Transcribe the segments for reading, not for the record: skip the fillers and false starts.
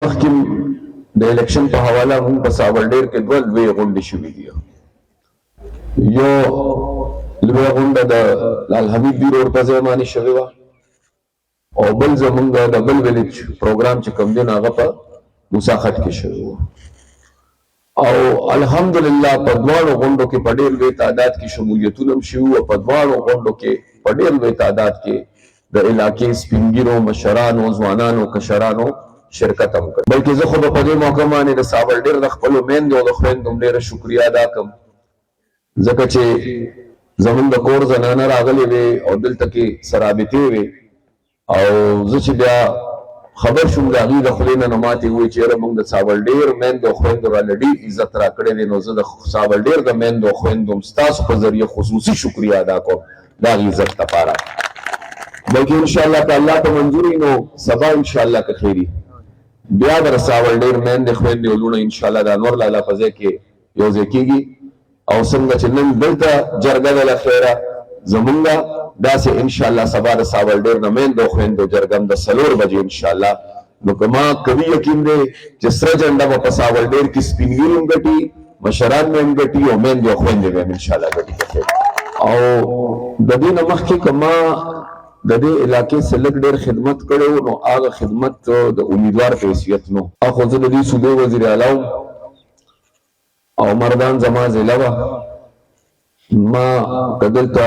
مخکې د الیکشن په حواله موږ په ساولډیر کې دوه لویې غونډې شوې دي. یو لویه غونډه د لال حمید بي روډ په ځای باندې شوې وه او بل زموږ د بل ویلیج پروګرام چې کوم دی نو هغه په موسی خټ کې شوی و. او الحمدلله په دواړو غونډو کې په ډېر لوی تعداد کې شمولیتونه هم شوي او په دواړو غونډو کې په ډېر لوی تعداد کې د علاقې سپین ږیرو مشرانو ځوانانو کشرانو شرکت هم کړ. بلکې زه خو به په دې موقع باندې د ساولډیر د خپلو میندو او د خویندو هم ډېره شکریا ادا کړم، ځکه چې زموږ د کور زنانه راغلې وې او دلته کې سرابطې وې او زه چې بیا خبر شوم د هغې د خولې نه نو ماتې ووایي چې یاره موږ د ساولډیر میندو او خویندو راله ډېر عزت راکړی دی، نو زه د ساولډیر د میندو او خویندو هم ستاسو په ذریعه خصوصي شکریا ادا کوم د هغې عزت لپاره. بلکې انشاءالله که الله ته منظور وي نو سبا انشاءالله که خیر وي بیا د ساولډیر میندې خویندې او لوڼه انشاءالله د انور لالا په ځای کې یو ځای کېږي او څنګه چې نن دلته جرګه ده له خیره زمونږ داسې انشاءالله سبا د ساولډیر نه میندو خویندو جرګه هم د 4 بجې انشاءالله. نو که ما قوي یقین دی چې سره جنډه به په ساولډیر کې سپین ږیري هم ګټي مشران مې هم ګټي او میندې او خویندې به هم انشاءالله ګټي. او د دې نه مخکې که ما د دې علاقې څه لږ ډېر خدمت کړی و نو هغه خدمت د امیدوار په حیثیت نو خو زه د دې صوبې وزیر اعلی وم او مردان زما ضلع وه. ما که دلته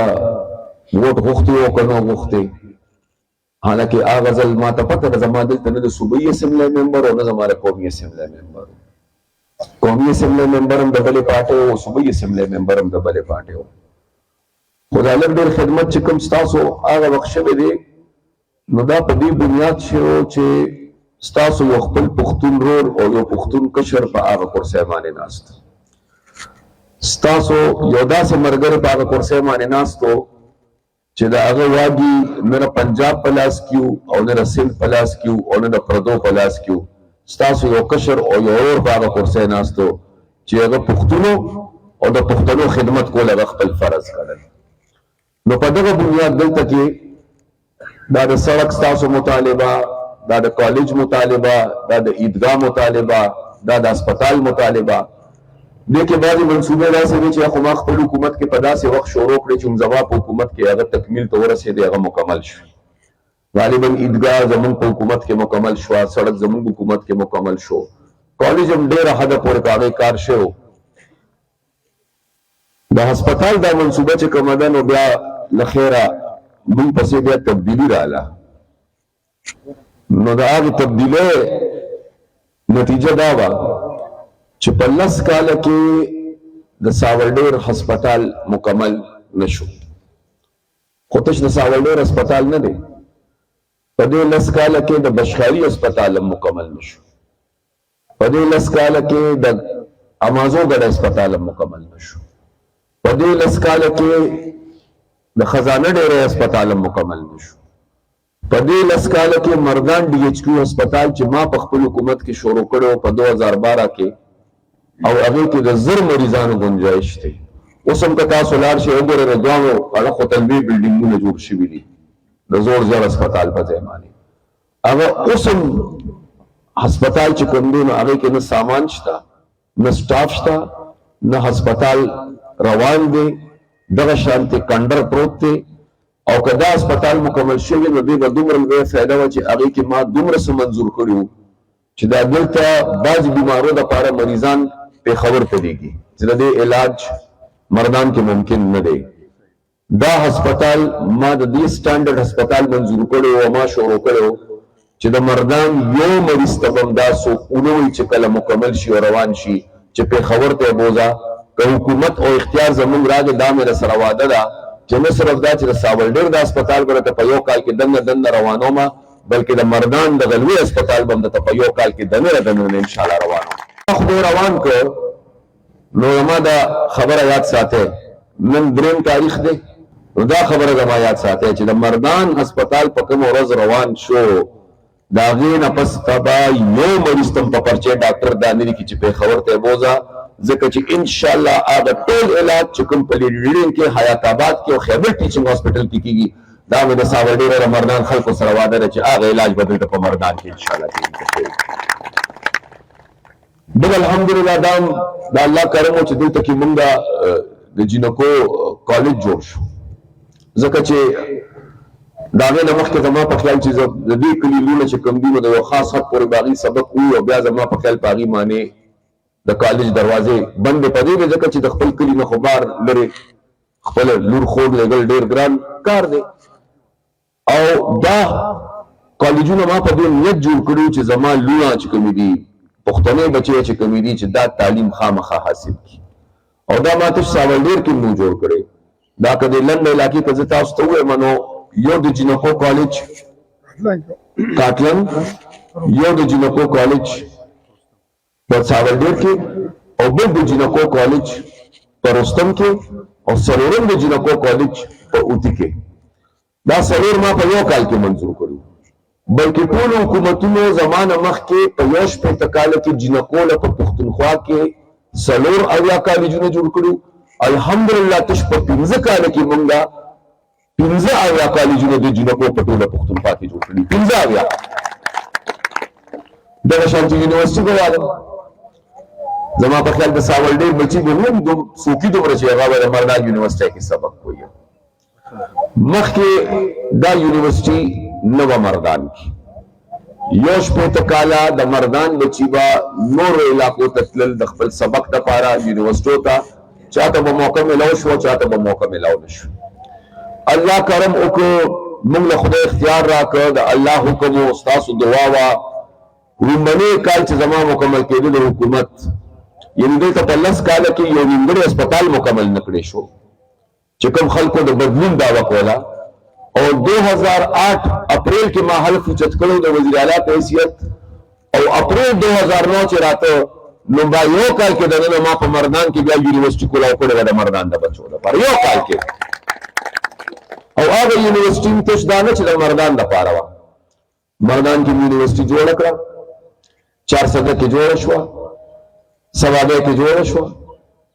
ووټ غوښتي و که نه غوښتي، حالانکې هغه ځل ما ته پته ده زما دلته نه د صوبایي اسمبلی ممبر او نه زما د قومي اسمبلی ممبر. قومي اسمبلی ممبر هم د بلې پارټۍ و، صوبایي اسمبلی ممبر هم د بلې پارټۍ و. خو دا لږ ډېر خدمت چې کوم ستاسو هغه وخت شوی دی نو دا په دې بنیاد شوی چې ستاسو یو خپل پښتون رور او یو پښتون کشر په هغه کرسۍ باندې ناست، ستاسو یو داسې ملګری په هغه کرسۍ باندې ناست و چې د هغه واګي نه د پنجاب په لاس کې و او نه د سند په لاس کې و او نه د پردو په لاس کې و. ستاسو یو کشر او یو اور په هغه کرسۍ ناست و چې هغه پښتون او د پښتنو خدمت کول هغه خپل فرض ګڼل. نو په دغه بنیاد دلته کې دا د سړک ستاسو مطالبه، دا د کالج مطالبه، دا د عیدګاه مطالبه، دا د اسپتال مطالبه، دې کې بعضې منصوبې داسې دي چې خو ما خپل حکومت کې په داسې وخت شروع کړې چې زما په حکومت کې هغه تکمیل ته ورسېدې، هغه مکمل شو. غالبا عیدګاه زموږ په حکومت کې مکمل شوه، سړک زموږ حکومت کې مکمل شو، کالج هم ډېره حده پورې په هغې کار شوی. د هسپتال دا منصوبه چې کومه ده نو بیا له خیره موږ پسې بیا تبدیلي راغله. نو د هغې تبدیلۍ نتیجه دا وه چې په 10 کاله کې د ساولډیر هسپتال مکمل نه شو. خو تش د ساولډیر هسپتال نه دی، په دې 10 کاله کې د بشخاري هسپتال هم مکمل نه شو، په دې 10 کاله کې د امازوګډ هسپتال هم مکمل نه شو، په دې 10 کاله کې د خزانه ډیری هسپتال هم مکمل نه شو، په دې 10 کاله کې مردان ډي ایچ کیو هسپتال چې ما په خپل حکومت کې شروع کړی و په 2012 کې او هغې کې د 1000 مریضانو ګنجایش دی. اوس هم که تاسو لاړ شئ وګورئ د دواړو هغه خو تلوي بلډینګونه جوړ شوي دي د زوړ هسپتال په ځای باندې. هغه اوس هم هسپتال چې کوم دی نو هغې کې نه سامان شته، نه سټاف شته، نه هسپتال روان دی، دغه شانتې کنډر پروت دی. او که دا هسپتال مکمل شوی نو دې به دومره لویه فایده وه چې هغې کې ما دومره څه منظور کړي وو چې دا دلته بعضې بیمارو دپاره مریضان پېښور ته لیږي چې د دې علاج مردان کې ممکن نه دی. دا هسپتال ما د دې سټانډرډ هسپتال منظور کړی و او ما شروع کړی و چې د مردان یو مریض ته به هم دا څوک ونه وایي چې کله مکمل شي او روان شي چې پېښور ته یې بوځه. که حکومت او اختیار زموږ راغی دا مې رسره واده ده چې نه صرف دا چې د ساولډیر د هسپتال به درته په 1 کال کې دننه روانومه بلکې د مردان د غلوي هسپتال به هم درته په 1 کال کې دننه انشاءالله روانوم. خدای روان کړ نو زما دا خبره یاد ساتئ، نن 3 تاریخ دی نو دا خبره زما یاد ساتئ چې د مردان هسپتال په کومه ورځ روان شو د هغې نه پس ته به یو مریض ته هم په پرچې ډاکټر دا نه لیکي چې پېښور ته یې بوځه، ځکه چې انشاءالله هغه ټول علاج چې کوم په لیډرډین کې حیات آباد کې او خیبر ټیچنګ هاسپټل کې کېږي دا مې د ساولډیر او مردان خلکو سره واده ده چې هغه علاج به دلته په مردان کې انشاءالله کېږي. بل الحمدلله دا الله کرم چې دلته کې مونږ د جینکو کالج جوړ شو ځکه چې دا غي د مخکې زما په خیال چې د دې کلی لونه چې کوم دي د یو خاص حد پورې باغی سبق وو او بیا زما په خیال پاغي معنی د کالج دروازې بند پدې ځکه چې د خپل کلی نه خبر لري خپل لور خور لګل ډیر ګران کار دی او دا کالجونه ما په دې نیت جوړ کړو چې زما لونه چې کوم دي پښتنې بچي چې کوم دي چې دا تعلیم خامخا حاصل کی او دا ماته ساولډیر کې مو جوړ کړي دا کده لند علاقې ته زه تاسو ته وایم نو یو د جینکو کالج کاتلن یو د جینکو کالج په ساولډیر کې او بل د جینکو کالج په رستم کې او سرورم د جینکو کالج په اوتی کې دا سرور ما په یو کال کې منظور کړو بلکې ټول حکومتونو زمانه مخکې په یو شپږ کال کې جینکو له پښتونخوا کې سلور اویا کالجونه جوړ کړو الحمدلله تش په 15 کال کې مونږه 15 اویا کالجونه د جینکو په ټول پښتونخوا کې جوړ کړي 15 اویا د شانتي یونیورسيټي غواړم زما په خیال د ساولډیر بچي به هم د سوقي دومره چې هغه د مردان یونیورسيټي کې سبق کوي مخکې دا یونیورسيټي نو مردان کی یو شپږ کاله د مردان بچی با نور علاقو تتلل د خپل سبق د پاره یونیورسيټو ته چاته به موقع ملاو شو چاته به موقع ملاو نشو الله کرم وکړو موږ له خدای اختیار راکړ د الله حکم او استاد دعا وا ومنه کال چې زما مکمل کېدل د حکومت یعنی دلته په 10 کال کې یو نیمګړی هسپتال مکمل نکړې شو چې کوم خلکو د بدلون دعوا کوله او 2008 اپریل کې ما حلف اوچت کړو د وزیر اعلی په حیثیت او اپریل 2009 چې راته نو با یو کال کې دغه ما په مردان کې بیا یونیورسيټي کولاو کړو د مردان د بچو لپاره یو کال کې او هغه یونیورسيټي ته ځدانه چې د مردان د پاره و مردان کې یونیورسيټي جوړ کړه 400 کې جوړ شو سوابه کې جوړ شو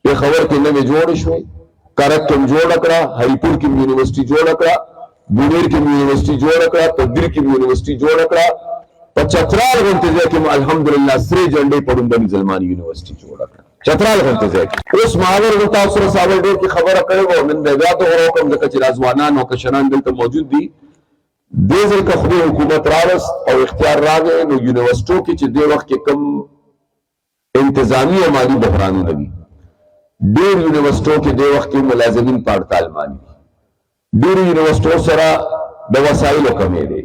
په خبر کې نه جوړ شو کرک کې جوړ کړه هریپور کې یونیورسيټي جوړ کړه بونیر کې یونیورسيټي جوړ کړه تدبیر کې یونیورسيټي جوړ کړه په چترال غونډه کې الحمدلله سری جنډې پړوندنی زلمانی یونیورسيټي جوړ کړه چترال غونډه کې اوس ماغر د تاسو سره ساولډیر کې خبره کړو نن د بیا ته حکم د کچ رازوانان او کشران دلته موجود دي د ځل کا خو حکومت راوس او اختیار راغی نو یونیورسيټو کې چې د وخت کې کم انتظامی او مالی بحرانونه دي ډېر یونیورسيټو کې د وخت کې ملازمین په اړتال مانی ډېر یونیورسيټو سره د وسایلو کمی دی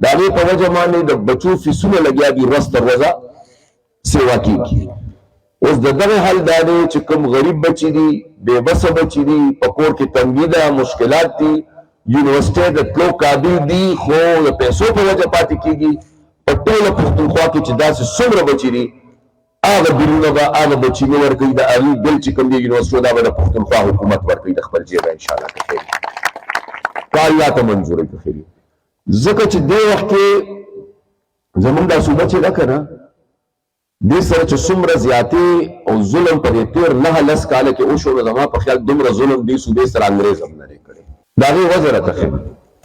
دا به په وجه باندې د بچو فیسونه لګیا دي ورځ تر ورځ سیوا کیږي اوس دغه حل دا دی چې کوم غریب بچی دي بے بس بچی دي په کور کې تنګي ده مشکلات دي یونیورسيټي د تلو قابل دي خو د پیسو په وجه پاتې کیږي په ټول پښتونخوا کې چې داسې څومره بچی دي هغه بلونه به هغه بچی نه ورکوي د اړین بل چې کوم دی یونیورسيټو دا به د پښتونخوا حکومت ورکوي د خپل جیبه ان شاء الله کوي کاله ته منظوري کوي ځکه چې د وخت کې زمونږ د صوبه چې دا کنه د سره چې څومره زیاتې او ظلم په تیر نه لس کاله کې او شو زما په خیال دومره ظلم دی صوبې سره انګريز هم نه کړي دا غي وزره ته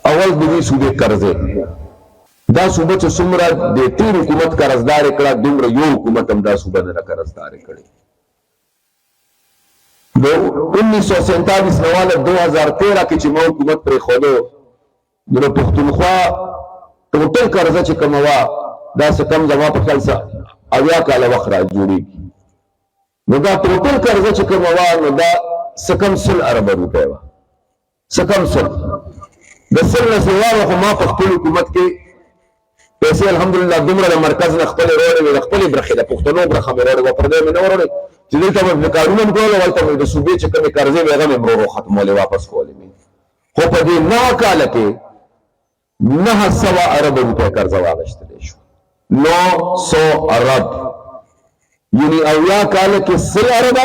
اول د دې صوبې قرضې دا صوبه چې څومره د تیر حکومت قرضدار کړه دومره یو حکومت هم دا صوبه نه قرضدار کړي نو 1947 نواله 2013 کې چې مو حکومت پر خوده د پښتونخوا ټوټل قرضه چې کومه دا څه کم زما په خیال سره اویا کاله وخت را جوړیږي نو دا ټوټل قرضه چې کومه نو دا څه کم 100 ارب روپے و څه کم 100 د 100 نه سوا خو ما په خپل حکومت کې پیسې الحمدلله دومره د مرکز نه خپل وروړي د خپل برخه د پښتنو برخه مې وروړي په دې مې نه وروړي چې دلته مې کارونه کول ولته د صوبې چې کومه قرضې مې هغه مې ختمولې واپس کولې خو په دې نه کال کې 900 ارب روپے قرض واغشتل شو 900 ارب یعنی اویا کال کې 100 ارب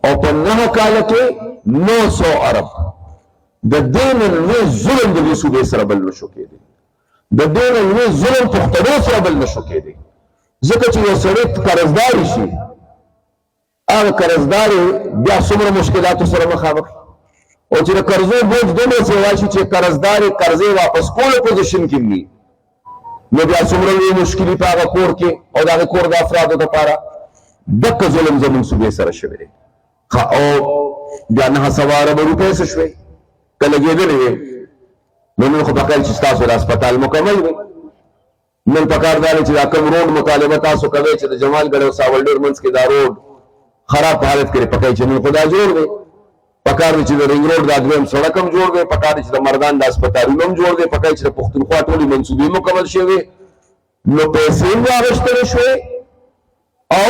او په 9 کال کې 900 ارب د دین له ظلم د صوبې سره بل نشو کېدی د دین له ظلم پښتنو سره بل نشو کېدی ځکه چې یو سړی قرضدار شي هغه قرضدار بیا څومره مشکلاتو سره مخامخ او چې قرضو بوج دومره سیوا شي چې قرضدار قرضې واپس کولو پوزیشن کې وي نو بیا څومره لوی مشکلي په هغه کور کې او د هغې کور د افرادو دپاره دقه ظلم زموږ صوبې سره شوی دی. او بیا 900 اربه روپۍ څه شوې که لګېدلې وې نو نن خو پکار چې ستاسو د هسپتال مکمل وي. نن پکار دا دی چې دا کوم روډ مطالبه تاسو کوئ چې د جمالګړ او ساولډیر منځ کې دا روډ خراب حالت کې پکای چې نن خو دا جوړ دی. پکار دی چې د رنګ روډ دا دویم سړک هم جوړ دی. پکار دی چې د مردان د هسپتالونه هم جوړ دی. پکار چې د پښتونخوا ټولې منصوبې مکمل شوې نو پیسې هم راغېستلې شوې او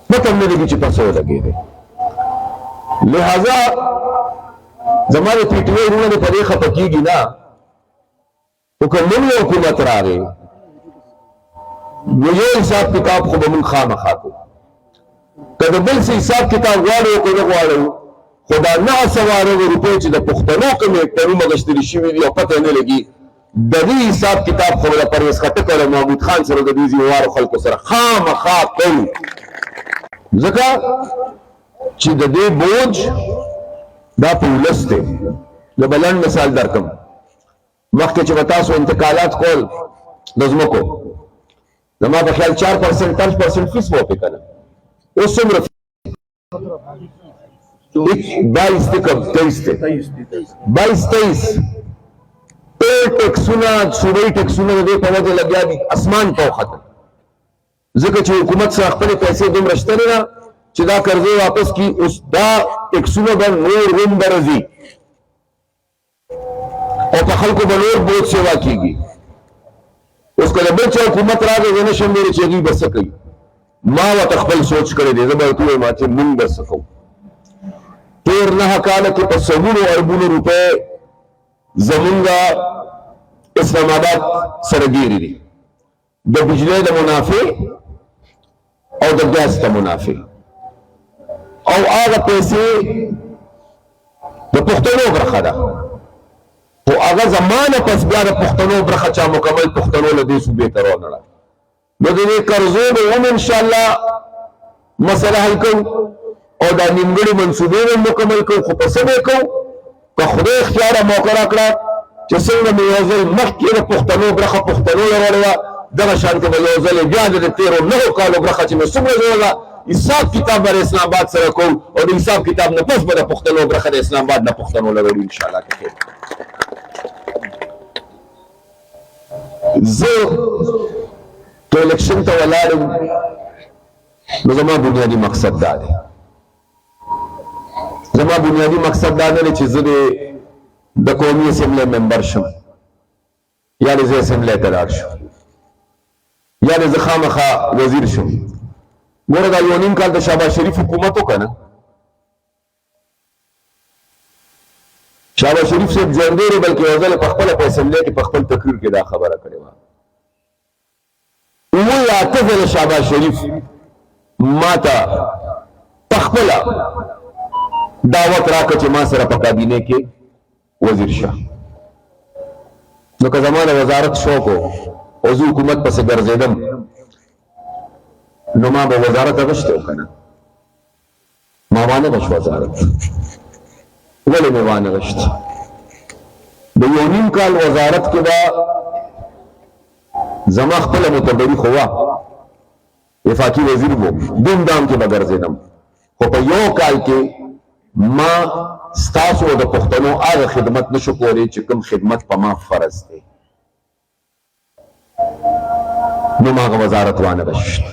پته هم نه لګي چې پیسې ولګېدې. لہذا زما د پي ټي آی وروڼه دې په دې خفه کېږي نه خو که نوی حکومت راغی نو یو حساب کتاب خو به موږ خامخا کوو. که د بل څه حساب کتاب غواړو که نه غواړو خو دا 900 روپۍ چې د پښتنو کوم هکټرونه غښتلي شوي دي او پته نه لګي د دې حساب کتاب خو به د پرویز خټک او محمود خان سره د دې ځینوارو خلکو سره خامخا کوو. ځکه چې د دې بوج دا په ولس دی. د بلند مثال درکم مخکې چې به تاسو انتقالات کول د ځمکو زما په خیال 4% 5% فیس به وپې که نه اوس څومره 22 دی کم 23 دی 22-23 ټول ټیکسونه صوبایي ټیکسونه د دې په وجه لګیا دي اسمان ته وختل. ځکه چې حکومت سره خپلې پیسې دومره شته نه چې دا قرضې واپس کړي. اوس دا ټیکسونه به نور هم برځي او په خلکو به نور بوج سیوا کېږي. اوس که د بل چا حکومت راغی زه نه شم ویلی چې هغوی به څه کوي. ما ورته خپل سوچ کړی دی. زه به ورته ووایم چې مونږ به څه کوو. تېر 9 کاله کې په سلونو اربونو روپۍ زمونږ اسلام آباد سره ګیرې دي د بجلۍ د منافع او د ګیس د منافع او هغه پیسې د پښتنو برخه ده خو هغه زمانه پس بیا د پښتنو برخه چا مکمل پښتنو له دې صوبې ته راونړه. نو د دې قرضو به هم انشاءالله مسله حل کوو او دا نیمګړې منصوبې به مکمل کوو. خو په څه به کوو که خدای اختیاره موقع راکړه چې څنګه مې یو ځل مخکې د پښتنو برخه پښتنو له وړې وه دغه شانتې به یو ځل بیا د تېرو 9 کالو برخه چې مې څومره جوړه حساب کتاب به د اسلام آباد سره کوو او د حساب کتاب نه پس به د پښتنو برخه د اسلام آباد نه پښتنو له وړو انشاءالله که خیر. زه که الیکشن ته ولاړم نو زما بنیادي مقصد دا دی. زما بنیادي مقصد دا نه دی چې زه د قومي اسمبلی ممبر شم یا د زه اسمبلی ته لاړ شم یا د زه خامخا وزیر شم. ګوره دا یو نیم کال د شهباز شریف حکومت وکړه نه. شهباز شریف صاحب ژوندی دی بلکې یو ځل په خپله په اسمبلی کې په خپل تقریر کې دا خبره کړې وه. 8 ځله شهباز شریف ما ته په خپله دعوت راکړه چې ما سره په کابینه کې وزیر شه. نو که زما د وزارت شوق و او زه حکومت پسې ګرځېدم نو ما به وزارت اغوښتی و که نه. ما وانه غوښت وزارت. ولې مې وانه غوښت؟ د یو نیم کال وزارت کې به زما خپله معتبري خو وه وفاقي وزیر و دوم دام کې به ګرځېدم خو په یو کال کې ما ستاسو د پښتنو هغه خدمت نشو کولی چې کوم خدمت په ما فرض دی. نو ما هغه وزارت وانه غوښت.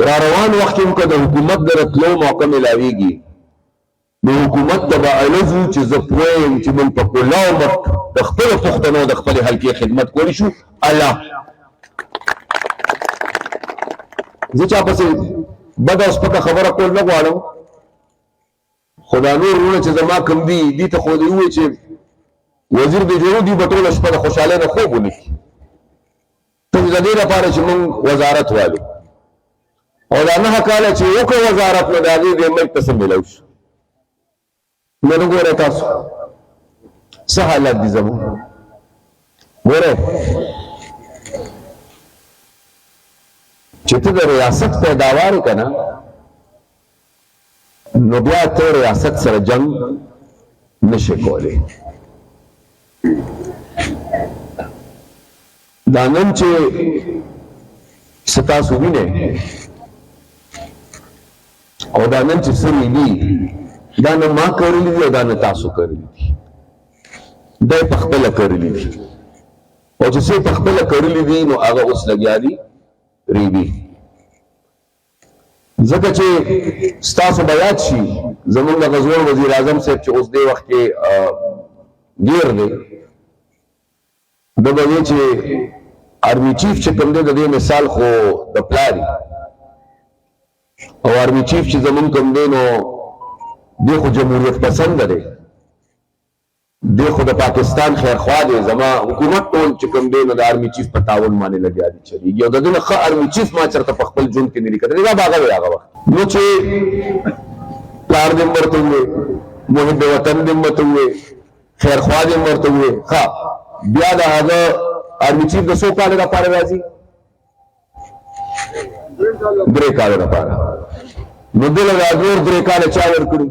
را روان وخت کې هم که د حکومت د راتلو موقع میلاویږي نو حکومت ته به عرض چې زه پوه یم چې موږ په کله عمر د خپلو پښتنو د خپلې حلقې خدمت کولی شو. الله زه چا پسې بده او سپکه خبره کول نه غواړم خو دا نور وروڼه چې زما کوم دي دې ته خو دې ووایي چې وزیر دې جوړو دوی به ټوله شپه د خوشحالۍ نه خوب ونه کړي. ته د دې لپاره چې موږ وزارت والو او دا 9 کاله چې وکړو وزارت نو د هغې دې ملک ته څه میلاو شو. نو نو ګورئ تاسو څه حالت دي زموږ. ګورئ چې ته د ریاست پیداوار یې که نه نو بیا ته ریاست سره جنگ نشي کولی. دا نن چې ستاسو وینه او دا نن چې سری دي دا نه ما کړلی دي او دا نه تاسو کړلی دي دا په خپل کړلی دي او چې څه په خپل کړلی دي نو هغه اوس لګیا دي ریبي ځکه چې ستاسو به یاد شي زمونږ د غزوړ وزیر اعظم صاحب چې اوس دې وخت کې ګیر دی د به وی چې آرمی چیف چې کوم دی د دې مثال خو د پلاري او آرمی چیف چې زمونږ کوم دی نو دی خو جمهوریت پسند دی دی خو د پاکستان خیرخوا دی زما حکومت ټول چې کوم دی نو د آرمی چیف په تعاون باندې لګیا دي چلیږي او د دې نه ښه آرمی چیف ما چېرته په خپل ژوند کې نه دي کتلی دا به هغه وی هغه وخت نو چې پلار دې ورته ووی محب وطن دې ورته ووی خیرخوا دې ورته ووی ښه بیا د هغه آرمی چیف د څو کاله لپاره راځي 3 کاله لپاره نو دې لږ نور 3 کاله چا ورکړي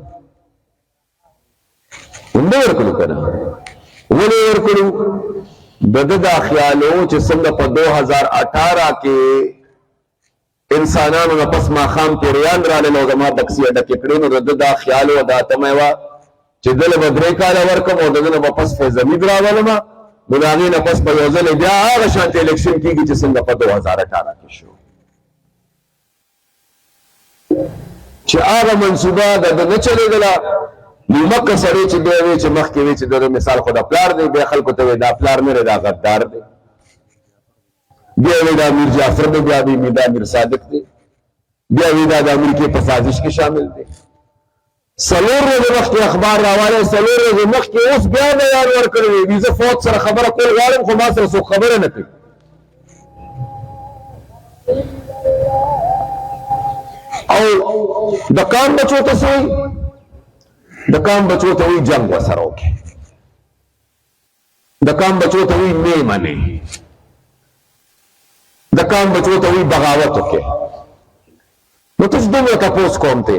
ونه ورکړو کنه ولې ورکړو د دې دا خیالو چې څنګه په 2018 کې انسانانو نه پس ماښام پیریان راغلل او زما بکسي ډکې کړې نو د دې دا خیالو دا تمه وه چې دله به 3 کاله ورکړم او د دې نه به پس فیض حمید راولم نو د هغې نه پس به یو ځل بیا هغه شانته الیکشن کېږي چې څنګه په 2018 کې شو چې هغه منصوبه د ده نه چلېدله نیمکه سړی چې بیا وی چې مخکې وی چې د مثال خو د پلار دی بیا خلکو ته وی دا پلار نه دی دا غدار دی بیا وی دا امیر جعفر دی بیا وی دا امیر صادق دی بیا وی دا د امریکې په سازش کې شامل دی 4 ورځې مخکې اخبار راوالی 4 ورځې مخکې اوس بیا بیان ورکړی وي زه فوج سره خبره کول غواړم خو ما سره څوک خبره نه کوي او د کام بچو ته څه د کام بچو ته وی جنگ وسره وکړي د کام بچو ته وی نه منې د کام بچو ته وی بغاوت وکړي نو تاسو دومره تپوس کوم ته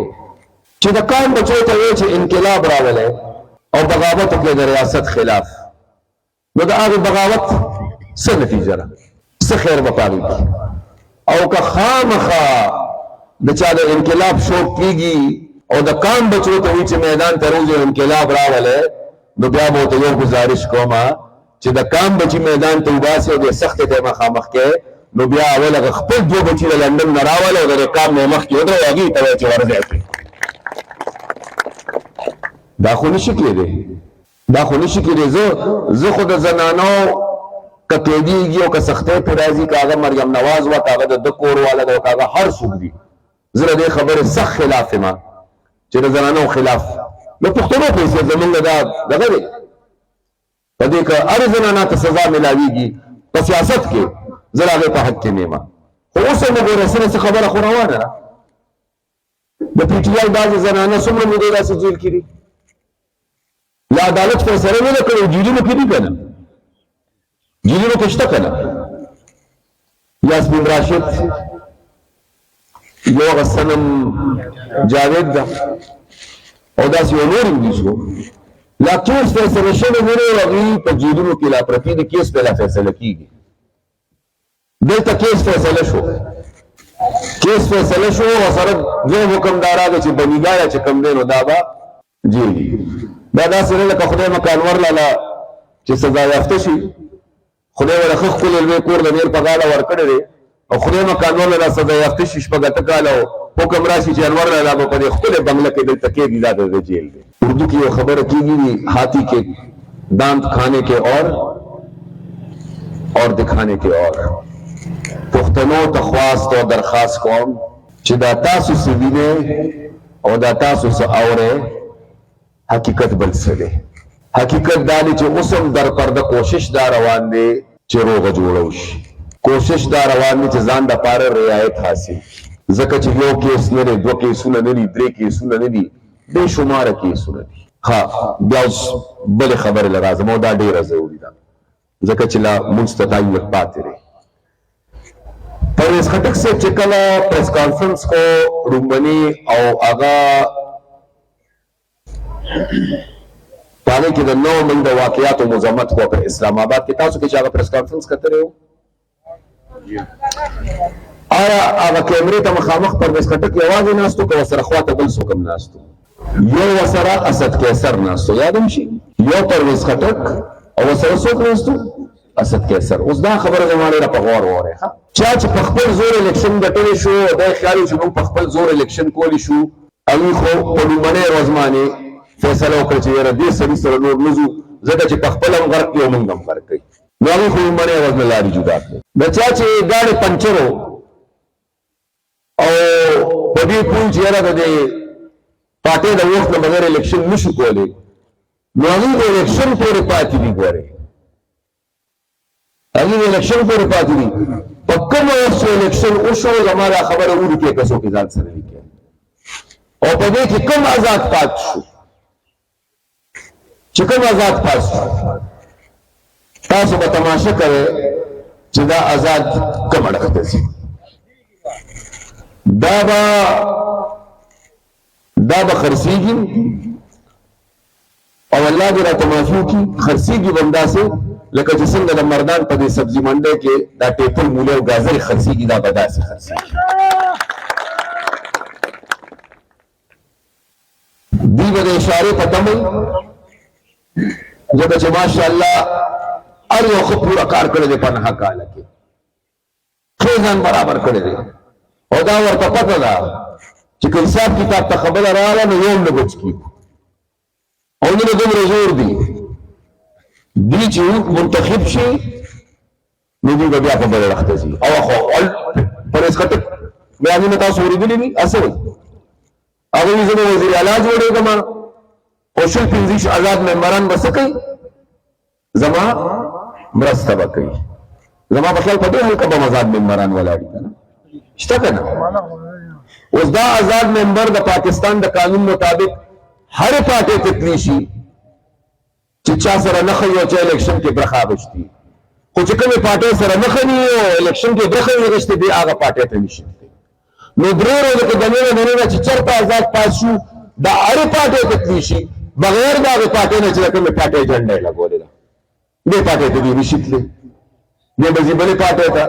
چې د کام بچو ته وی چې انقلاب راولي او بغاوت وکړي د ریاست خلاف نو د هغه بغاوت څه نتیجه ده څه خیر به پاږي او که خامخا د چا د انقلاب شوق کیږي او د کام بچو ته وی چې میدان ته روزي انقلاب راولي نو بیا به ته یو گزارش کوم چې د کام بچي میدان ته وباسي او د سخت ته مخامخ کې نو بیا اول خپل 2 بچي د لندن نه راولي او د کام نه مخ کې ودرې هغه ته چې ورځي دا خو نشي کېدی دا خو نشي کېدی زه خو د زنانو کتېدیږي او که سختۍ پرې راځي که هغه مریم نواز وه که هغه د ده کور والا ده او که هغه هر څوک دي زه د دې خبرې سخت خلاف یم چې د زنانو خلاف د پښتنو پیسې زمونږ دا دغه دی په دې که هرې زنانه ته سزا میلاویږي په سیاست کې زه د هغې په حق کې نه یم خو اوس هم وګوره څه خبره خو روانه ده د پي ټي آی بعضې زنانه څومره مودې داسې جیل کې دي لا عدالت فیصله نه ده کړې جیلونو کې دي که نه جیلونو کې شته که نه یاسمین راشد یو هغه صنم جاوید ده او داسې یو نور هم دي څو لا کیس فیصله شوی نه دی او هغوی په جیلونو کې لا پرتې دي کیس پرې لا فیصله کېږي دلته کیس فیصله شو کیس فیصله شو او سره دوه حکمدارا ده چې بنیګاه چې کوم دی نو دا به جیل دا داسې نه لکه خدای مکان ورلاله چې سزا یافته شي خدای ورله ښه ښکلی لوی کور د میر په غاړه ورکړی دی او خدای مکان ورلاله سزا یافته شي 8 کاله حکم راشي چې انور لاله به په دې ښکلې بنګله کې دلته کېږي دا د جیل دی اردو کې یو خبره کېږي هاتھی کے دانت کھانے کے اور دکھانے کے اور پښتنو ته خواست او درخواست کوم چې دا تاسو څه وینئ او دا تاسو څه اورئ حقیقت بل څه دی حقیقت دا دی چې اوس هم در پرده کوشش دا روان دی چې روغه جوړه وشي کوشش دا روان دی چې ځان دپاره رعایت حاصل ځکه چې یو کیس نه دی 2 کیسونه نه دي 3 کیسونه نه دي بې شماره کیسونه دي ها بیا اوس بلې خبرې له راځم او دا ډېره ضروري ده ځکه چې لا مونځ ته ټایم لږ پاتې دی پرویز خټک صاحب چې کله پریس کانفرنس کو رومبني او هغه پانے کې د 9 منده واقعاتو مذمت کو په اسلام آباد کې تاسو کې چې هغه پریس کانفرنس کتلی و آیا هغه کیمرې ته مخامخ پرویز خټک یوازې ناستو که ورسره خواته بل څوک هم ناستو؟ یو ورسره اسد قیصر ناستو، یاد هم شي، یو پرویز خټک او ورسره څوک ناستو؟ اسد قیصر. اوس دا خبره زما ډېره په غور واورئ. چا چې په خپل زور الیکشن ګټلی شو او دا یې خیال و چې موږ په خپل زور الیکشن کولی شو، هغوی خو په لومړۍ ورځ باندې فیصله وکړه چې یاره دې سړي سره نور نه ځو، ځکه چې په خپل هم غرق کړي او موږ هم غرق کوي. نو هغوی خو لومړۍ ورځ نه لارې جدا کړې. د چا چې ګاډې پنچر و او په دې پوه چې یاره د دې پارټۍ د وخت نه بغیر الیکشن نه شو کولی، نو هغوی د الیکشن پورې پاتې دي. ګورئ هغوی د الیکشن پورې پاتې دي. په کومه وخت چې الیکشن وشو زما دا خبره ولیکئ که څوک یې ځان سره لیکي، او په دې کې کوم آزاد پات شو، چې کوم آزاد پات شو تاسو به تماشه کوئ چې دا آزاد کوم اړخ ته ځي. دا به خرڅېږي او الله دې راته معافي وکړي، خرڅېږي به همداسې لکه چې څنګه د مردان په دې سبزي منډۍ کې دا ټیپل مولی او ګازرې خرڅېږي، دا به داسې خرڅېږي. دوی به د اشارې په تمه ځکه چې ماشاءالله هر یو ښه پوره کار کړی دی په 9 کاله کې، ښه ځان برابر کړی دی او دا ورته پته ده چې که حساب کتاب ته خبره راغله نو یو هم نه بچ کېږي او نه دومره زور دی. دوی چې منتخب شي نو دوی به بیا په بل اړخ ته ځي. او خو پرویز خټک بیانونه تاسو اورېدلي دي، هسې وایي هغوی زه به وزیر اعلی جوړېږم او 15 آزاد ممبران به څه کوي؟ زما مرسته به کوي. زما په خیال په دې حلقه به آزاد ممبران ولاړ دي، که نه شته که نه؟ اوس دا آزاد ممبر د پاکستان د قانون مطابق هر پارټۍ ته تللی شي چې چا سره نه ښه وي او چا الیکشن کې برخه اخیستي، خو چې کومې پارټۍ سره نه ښه نه وي او الیکشن کې برخه یې اخیستې دی هغه پارټۍ ته نه شي. نو 3 ورځو کې د نوې نه چې چېرته آزاد پاس شو دا هرې پارټۍ ته تللی شي بغیر د هغې پارټۍ نه چې د کومې پارټۍ جنډه یې لګولې ده، دې پارټۍ ته دوی نه شي تللی، دې به ځي بلې پارټۍ ته.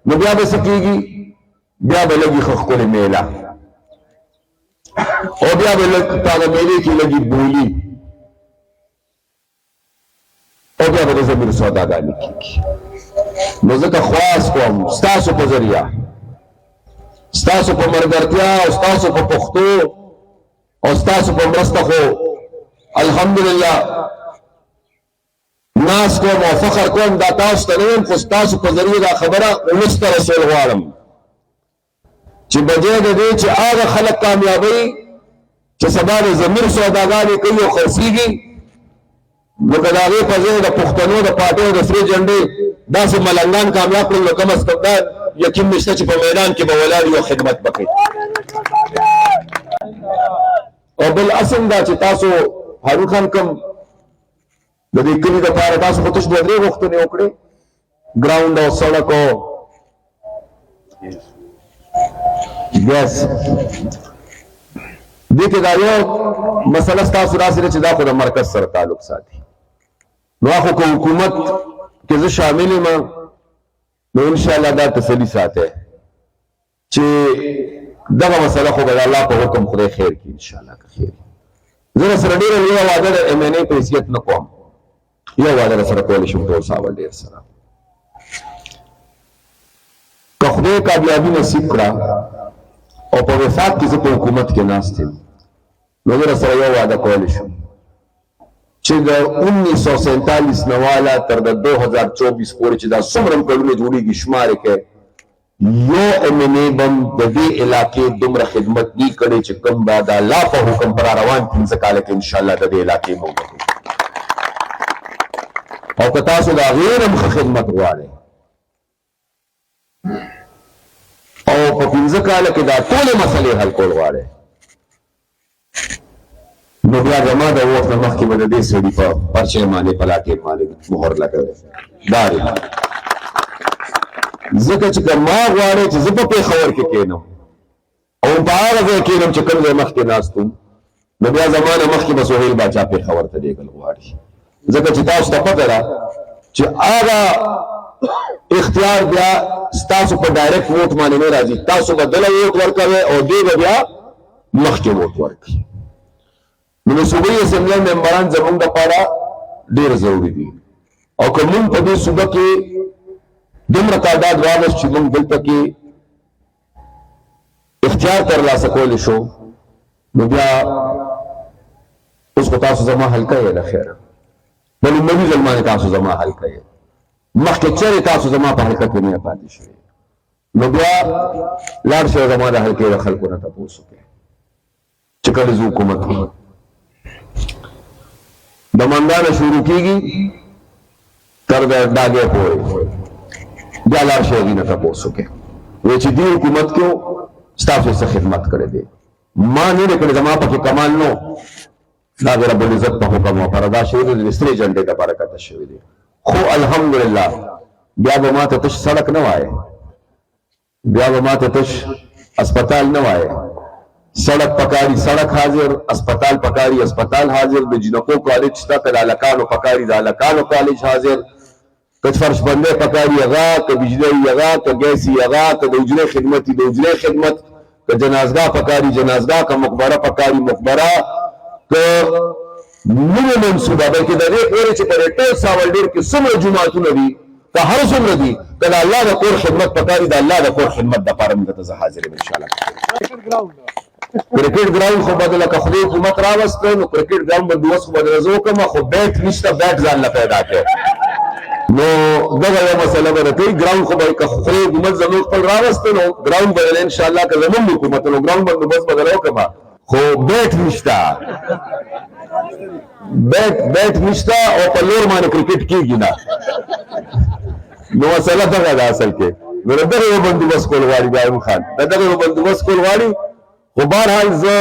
نو بیا به څه کېږي؟ بیا به لږي ښه ښکلې میله او بیا به لږ په هغه میلې کې لږي بولي او بیا به د ضمیر سوداګانې کېږي. نو ځکه خواست کوم ستاسو په ذریعه، ستاسو په ملګرتیا او ستاسو په پښتو او ستاسو په مرسته خو الحمدلله ناس کوم او فخر کوم دا تاسو ته نه یم، خو ستاسو په ذریعه دا خبره ولس ته رسول غواړم چې بجای د دې چې هغه خلک کامیابوي چې سبا د ضمیر سوداګانې کوي او خرڅېږي، نو که د هغې په ځای د پښتنو د پارټیو د سرې جنډې داسې ملنګان کامیاب کړل نو کم از کم دا یقین نشته چې په میدان کې به ولاړ وي او خدمت به کوي. او بل اصل دا چې تاسو هارون خان کوم د دې کلي دپاره تاسو خو تش 2-3 غوښتنې وکړې، ګراونډ او سړک او ګیس. دې کې دا یو مسله ستاسو راسې ده چې دا خو د مرکز سره تعلق ساتي. نو خو که حکومت کې زه شامل یم نو انشاءالله دا تسلي ساتئ چې دغه مسله خو به د الله په حکم خدای خیر کړي انشاءالله که خیر. زه سره ډېره لویه واده د MNA په حیثیت نه کوم، یو واده سره کولی شم ټول ساول ډېر سره. که خدای کامیابي نصیب کړه او په وفاق کې زه په حکومت کې ناست یم نو زه سره یو واده کولی شم چې د 1947 نه واله تر د 2024 پورې چې دا څومره کلونه جوړېږي شمارې کې یو MNA بم د دې علاقې دومره خدمت نه کړی چې کوم به د الله په حکم پر روان 15 کاله کې انشاءالله د دې علاقې موږ او که تاسو د هغې نه هم ښه خدمت غواړئ او په 15 کاله کې دا ټولې مسلې حل کول غواړئ نو بیا زما د وخت نه مخکې به د دې سړي په پرچې باندې په لاټې باندې مهر لګوي دا دی. ځکه چې که ما غواړی چې زه په پېښور کې کښېنم او په هغه ځای کښېنم چې کوم ځای مخکې ناست وم نو بیا زما نه مخکې به سهیل باچا پېښور ته لېږل غواړي. ځکه چې تاسو ته پته ده چې هغه اختیار بیا ستاسو په ډایرکټ ووټ باندې نه راځي تاسو به دله ووټ ورکوئ او دی به بیا مخکې ووټ ورکړي نو د صوبایي اسمبلۍ ممبران زموږ دپاره ډېر ضروري دي او که موږ په دې صوبه کې دومره تعداد واغوست چې موږ دلته کې اختیار ترلاسه کولی شو نو بیا اوس خو تاسو زما حلقه یې له خیره بل لومړي ځل باندې تاسو زما حلقه یې مخکې چېرې تاسو زما په حلقه کې نه پاتې شوي نو بیا لاړ شئ زما د حلقې د خلکو نه تپوس وکړئ چې کله زه حکومت کوم د منګانه شروع کېږي تر د ډاګې پورې بیا لاړ شئ هغوی نه تپوس وکړئ وایي چې دې حکومت کې ستاسو څه خدمت کړی دی ما نه دی کړی زما پکې کمال نو دا د رب العزت په حکم وپاره دا شوي دي د سترې جنډې دپاره کته شوي دي خو الحمدلله بیا به ما ته تش سړک نه وایې بیا به ما ته تش اسپتال نه وایې سړک پکاري سړک حاضر اسپتال پکاري اسپتال حاضر د جنکو کالج شته که د هلکانو پکاري د هلکانو کالج حاضر که فرش بندۍ پکاري هغه که بجلی هغه که ګیس هغه که د حجرې خدمت د حجرې خدمت که جنازګاه پکاري جنازګاه که مقبره پکاري مقبره که نوې منصوبه بلکې د دې پورې چې په دې ټول ساولډیر کې څومره جوماتونه دي که هر څومره دي که د الله د کور خدمت پکاري د الله د کور خدمت دپاره موږ ته زه حاضر یم انشاءالله کرکټ ګراوند خو به د لکه خدای حکومت راوسته نو کرکټ ګراوند بندوبست خو به د زه وکړم خو بیټ نشته بیټ ځان له پیدا کړی نو دغه یوه مسله به راکوي ګراوند خو به که خدای حکومت زموږ خپل راوسته نو ګراوند به دله انشاءالله که زموږ حکومت نو ګراوند بندوبست به دله وکړم خو بیټ نشته بیٹ نشته او په لور باندې کرکټ کېږي نه نو مسله دغه ده اصل کې نو د دغه یو بندوبست کول غواړي ابراهیم خان د دغه یو بندوبست کول غواړي خو بهرحال زه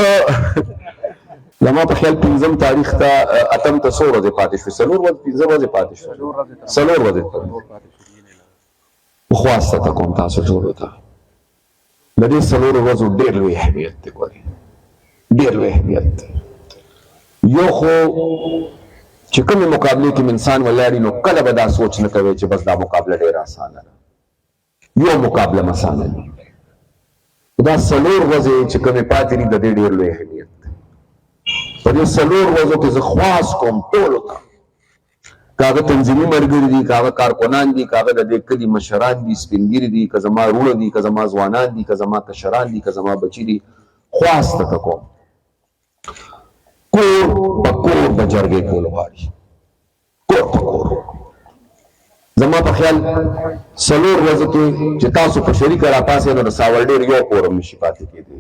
زما په خیال 5 تاریخ ته اتم ته څو ورځې پاتې شوې 4 ورځې 5 ورځې پاتې شوې 4 ورځې خواست ته کوم تاسو ټولو ته د دې 4 ورځو ډېر لوی اهمیت دی ګورئ ډېر لوی اهمیت دی یو خو چې کومې مقابلې کې انسان ولاړي نو کله به دا سوچ نه کوي چې بس دا مقابله ډېره اسانه ده یو مقابله مسانه ده دا 4 ورځې چې کومې پاتې دي د دې ډېر لوی اهمیت دی په دې 4 ورځو کې زه خواست کوم ټولو ته که هغه تنظیمي ملګري دي که هغه کارکنان دي که هغه د دې کلي مشران دي سپین ږیري دي که زما وروڼه دي که زما ځوانان دي که زما کشران دي که زما بچي دي خواست ته کوم کور په کور د جرګې کول غواړي کور په کور زما په خیال 4 ورځو کې چې تاسو په شریکه راپاسئ نو د ساولډیر یو کور هم نشي پاتې کېدی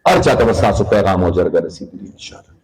هر چاته به ستاسو پیغام او جرګه رسېدلي انشاءالله